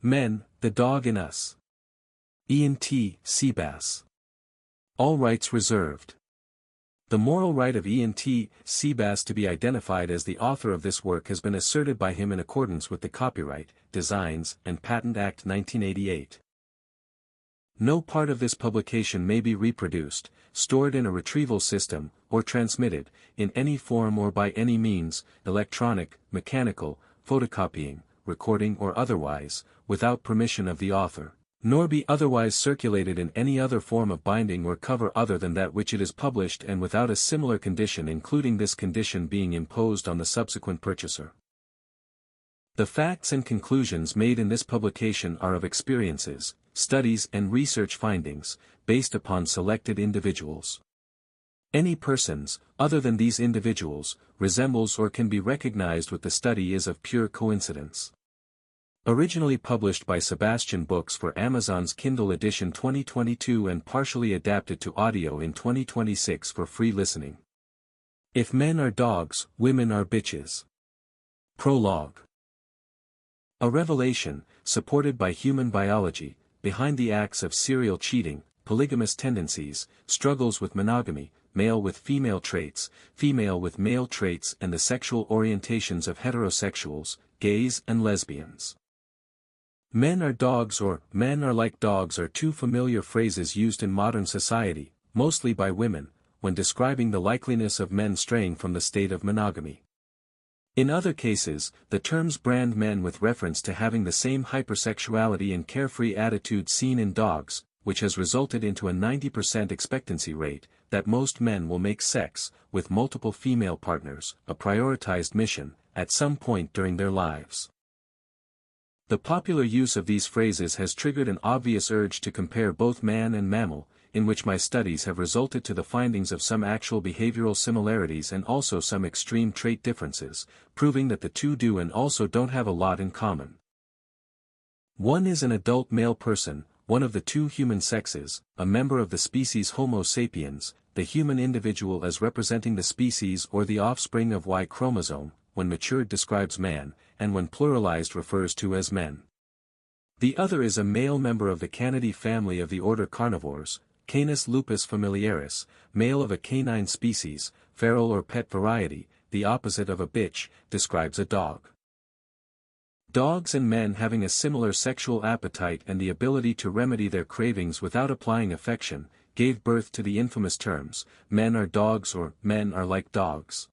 Men, the Dog in Us. Ian T. Seabass. All rights reserved. The moral right of Ian T. Seabass to be identified as the author of this work has been asserted by him in accordance with the Copyright, Designs, and Patent Act 1988. No part of this publication may be reproduced, stored in a retrieval system, or transmitted, in any form or by any means, electronic, mechanical, photocopying, recording or otherwise, without permission of the author, nor be otherwise circulated in any other form of binding or cover other than that which it is published and without a similar condition including this condition being imposed on the subsequent purchaser. The facts and conclusions made in this publication are of experiences, studies and research findings, based upon selected individuals. Any persons, other than these individuals, resembles or can be recognized with the study is of pure coincidence. Originally published by Sebastian Books for Amazon's Kindle edition 2022 and partially adapted to audio in 2026 for free listening. If men are dogs, women are bitches. Prologue. A revelation, supported by human biology, behind the acts of serial cheating, polygamous tendencies, struggles with monogamy, male with female traits, female with male traits and the sexual orientations of heterosexuals, gays and lesbians. Men are dogs or men are like dogs are two familiar phrases used in modern society, mostly by women, when describing the likeliness of men straying from the state of monogamy. In other cases, the terms brand men with reference to having the same hypersexuality and carefree attitude seen in dogs, which has resulted into a 90% expectancy rate, that most men will make sex, with multiple female partners, a prioritized mission, at some point during their lives. The popular use of these phrases has triggered an obvious urge to compare both man and mammal, in which my studies have resulted to the findings of some actual behavioral similarities and also some extreme trait differences, proving that the two do and also don't have a lot in common. One is an adult male person, one of the two human sexes, a member of the species Homo sapiens, the human individual as representing the species or the offspring of Y chromosome, when matured describes man, and when pluralized refers to as men. The other is a male member of the Canidae family of the order Carnivores, Canis lupus familiaris, male of a canine species, feral or pet variety, the opposite of a bitch, describes a dog. Dogs and men having a similar sexual appetite and the ability to remedy their cravings without applying affection, gave birth to the infamous terms, men are dogs or men are like dogs.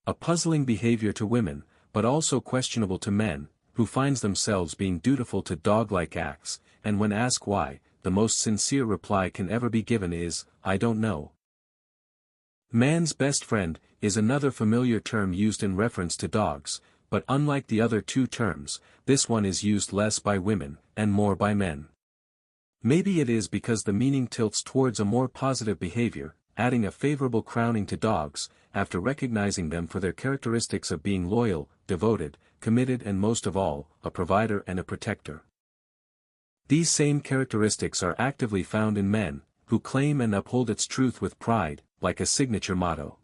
A puzzling behavior to women, but also questionable to men, who finds themselves being dutiful to dog-like acts, and when asked why, the most sincere reply can ever be given is, I don't know. Man's best friend, is another familiar term used in reference to dogs, but unlike the other two terms, this one is used less by women, and more by men. Maybe it is because the meaning tilts towards a more positive behavior, adding a favorable crowning to dogs, after recognizing them for their characteristics of being loyal, devoted, committed and most of all, a provider and a protector. These same characteristics are actively found in men, who claim and uphold its truth with pride, like a signature motto.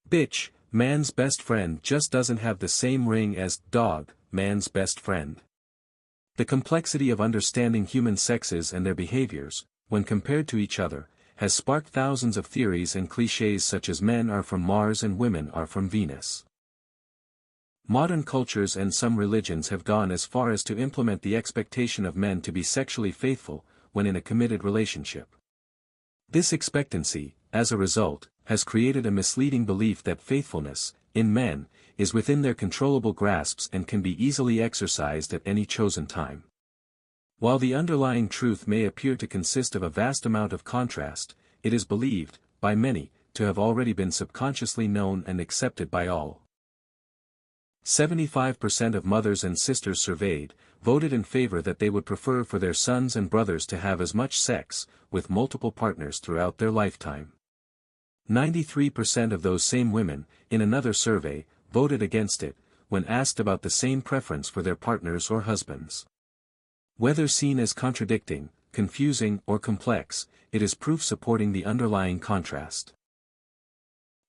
Bitch, man's best friend just doesn't have the same ring as dog, man's best friend. The complexity of understanding human sexes and their behaviors, when compared to each other, has sparked thousands of theories and clichés such as men are from Mars and women are from Venus. Modern cultures and some religions have gone as far as to implement the expectation of men to be sexually faithful, when in a committed relationship. This expectancy, as a result, has created a misleading belief that faithfulness, in men, is within their controllable grasps and can be easily exercised at any chosen time. While the underlying truth may appear to consist of a vast amount of contrast, it is believed, by many, to have already been subconsciously known and accepted by all. 75% of mothers and sisters surveyed, voted in favor that they would prefer for their sons and brothers to have as much sex, with multiple partners throughout their lifetime. 93% of those same women, in another survey, voted against it, when asked about the same preference for their partners or husbands. Whether seen as contradicting, confusing or complex, it is proof supporting the underlying contrast.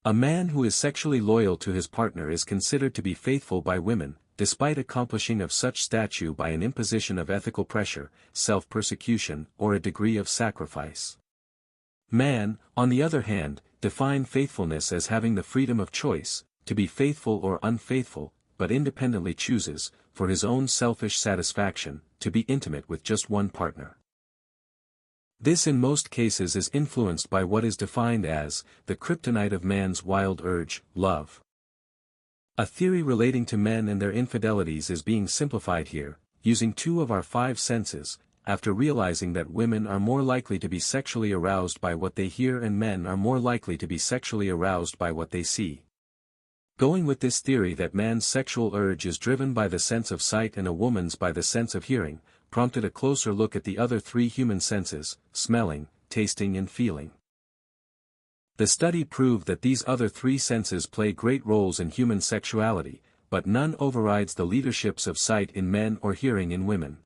A man who is sexually loyal to his partner is considered to be faithful by women, despite accomplishing of such statue by an imposition of ethical pressure, self-persecution, or a degree of sacrifice. Man, on the other hand, define faithfulness as having the freedom of choice, to be faithful or unfaithful, but independently chooses, for his own selfish satisfaction, to be intimate with just one partner. This in most cases is influenced by what is defined as, the kryptonite of man's wild urge, love. A theory relating to men and their infidelities is being simplified here, using 2 of our 5 senses, after realizing that women are more likely to be sexually aroused by what they hear and men are more likely to be sexually aroused by what they see. Going with this theory that man's sexual urge is driven by the sense of sight and a woman's by the sense of hearing, prompted a closer look at the other 3 human senses, smelling, tasting and feeling. The study proved that these other 3 senses play great roles in human sexuality, but none overrides the leaderships of sight in men or hearing in women.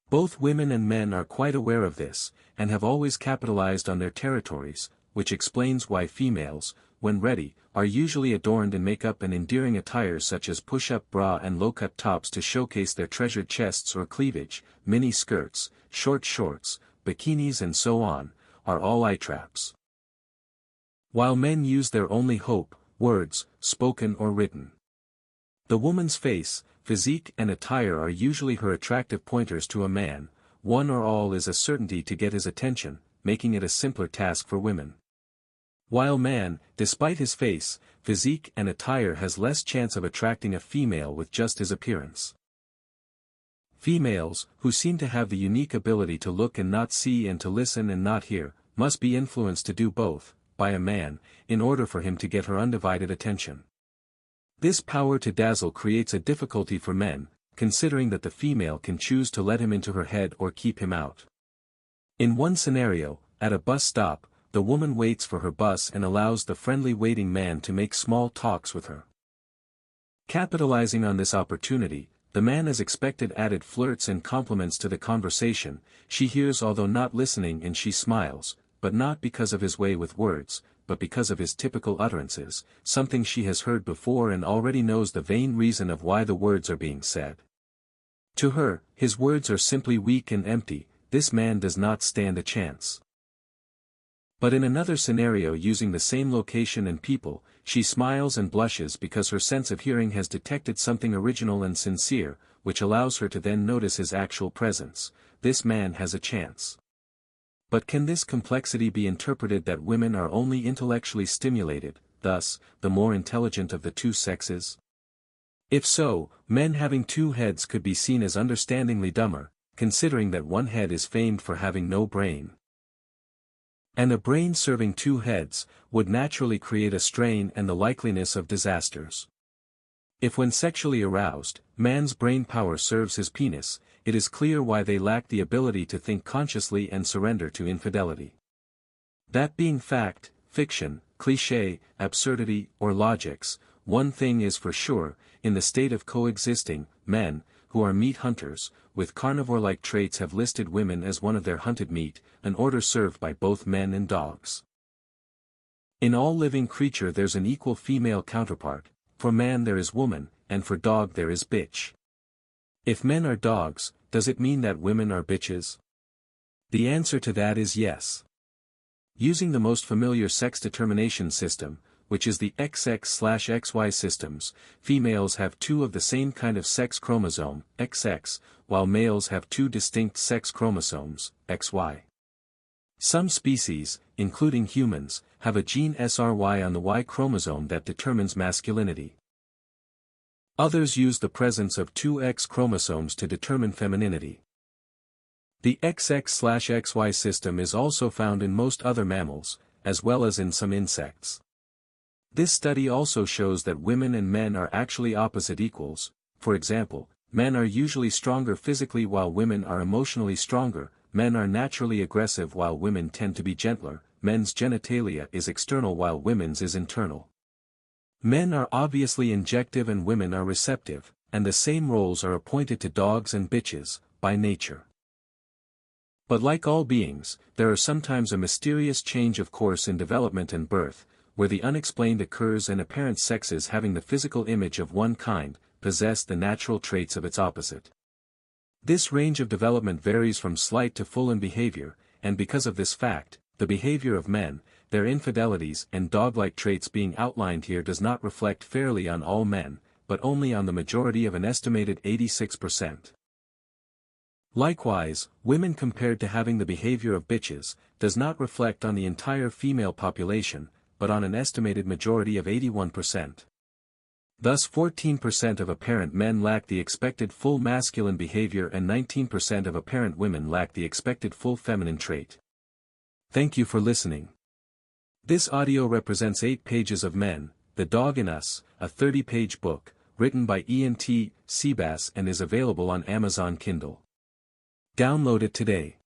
Both women and men are quite aware of this, and have always capitalized on their territories, which explains why females, when ready, are usually adorned in makeup and endearing attire such as push-up bra and low-cut tops to showcase their treasured chests or cleavage, mini skirts, short shorts, bikinis and so on, are all eye traps. While men use their only hope, words, spoken or written. The woman's face, physique and attire are usually her attractive pointers to a man, one or all is a certainty to get his attention, making it a simpler task for women. While man, despite his face, physique and attire has less chance of attracting a female with just his appearance. Females, who seem to have the unique ability to look and not see and to listen and not hear, must be influenced to do both, by a man, in order for him to get her undivided attention. This power to dazzle creates a difficulty for men, considering that the female can choose to let him into her head or keep him out. In one scenario, at a bus stop, the woman waits for her bus and allows the friendly waiting man to make small talks with her. Capitalizing on this opportunity, the man has expected added flirts and compliments to the conversation, she hears although not listening and she smiles, but not because of his way with words, but because of his typical utterances, something she has heard before and already knows the vain reason of why the words are being said. To her, his words are simply weak and empty, this man does not stand a chance. But in another scenario using the same location and people, she smiles and blushes because her sense of hearing has detected something original and sincere, which allows her to then notice his actual presence. This man has a chance. But can this complexity be interpreted that women are only intellectually stimulated, thus, the more intelligent of the 2 sexes? If so, men having 2 heads could be seen as understandingly dumber, considering that one head is famed for having no brain. And a brain serving 2 heads, would naturally create a strain and the likeliness of disasters. If when sexually aroused, man's brain power serves his penis, it is clear why they lack the ability to think consciously and surrender to infidelity. That being fact, fiction, cliché, absurdity, or logics, one thing is for sure, in the state of coexisting, men, who are meat hunters, with carnivore-like traits have listed women as one of their hunted meat, an order served by both men and dogs. In all living creature there's an equal female counterpart, for man there is woman, and for dog there is bitch. If men are dogs, does it mean that women are bitches? The answer to that is yes. Using the most familiar sex determination system, which is the XX/XY systems, females have 2 of the same kind of sex chromosome, XX, while males have 2 distinct sex chromosomes, XY. Some species, including humans, have a gene SRY on the Y chromosome that determines masculinity. Others use the presence of 2 X chromosomes to determine femininity. The XX/XY system is also found in most other mammals, as well as in some insects. This study also shows that women and men are actually opposite equals. For example, men are usually stronger physically while women are emotionally stronger, men are naturally aggressive while women tend to be gentler, men's genitalia is external while women's is internal. Men are obviously injective and women are receptive, and the same roles are appointed to dogs and bitches, by nature. But like all beings, there are sometimes a mysterious change of course in development and birth, where the unexplained occurs and apparent sexes having the physical image of one kind, possess the natural traits of its opposite. This range of development varies from slight to full in behavior, and because of this fact, the behavior of men, their infidelities and dog-like traits being outlined here does not reflect fairly on all men, but only on the majority of an estimated 86%. Likewise, women compared to having the behavior of bitches, does not reflect on the entire female population, but on an estimated majority of 81%. Thus 14% of apparent men lack the expected full masculine behavior and 19% of apparent women lack the expected full feminine trait. Thank you for listening. This audio represents 8 pages of Men, The Dog in Us, a 30-page book, written by E.N.T. Seabass and is available on Amazon Kindle. Download it today.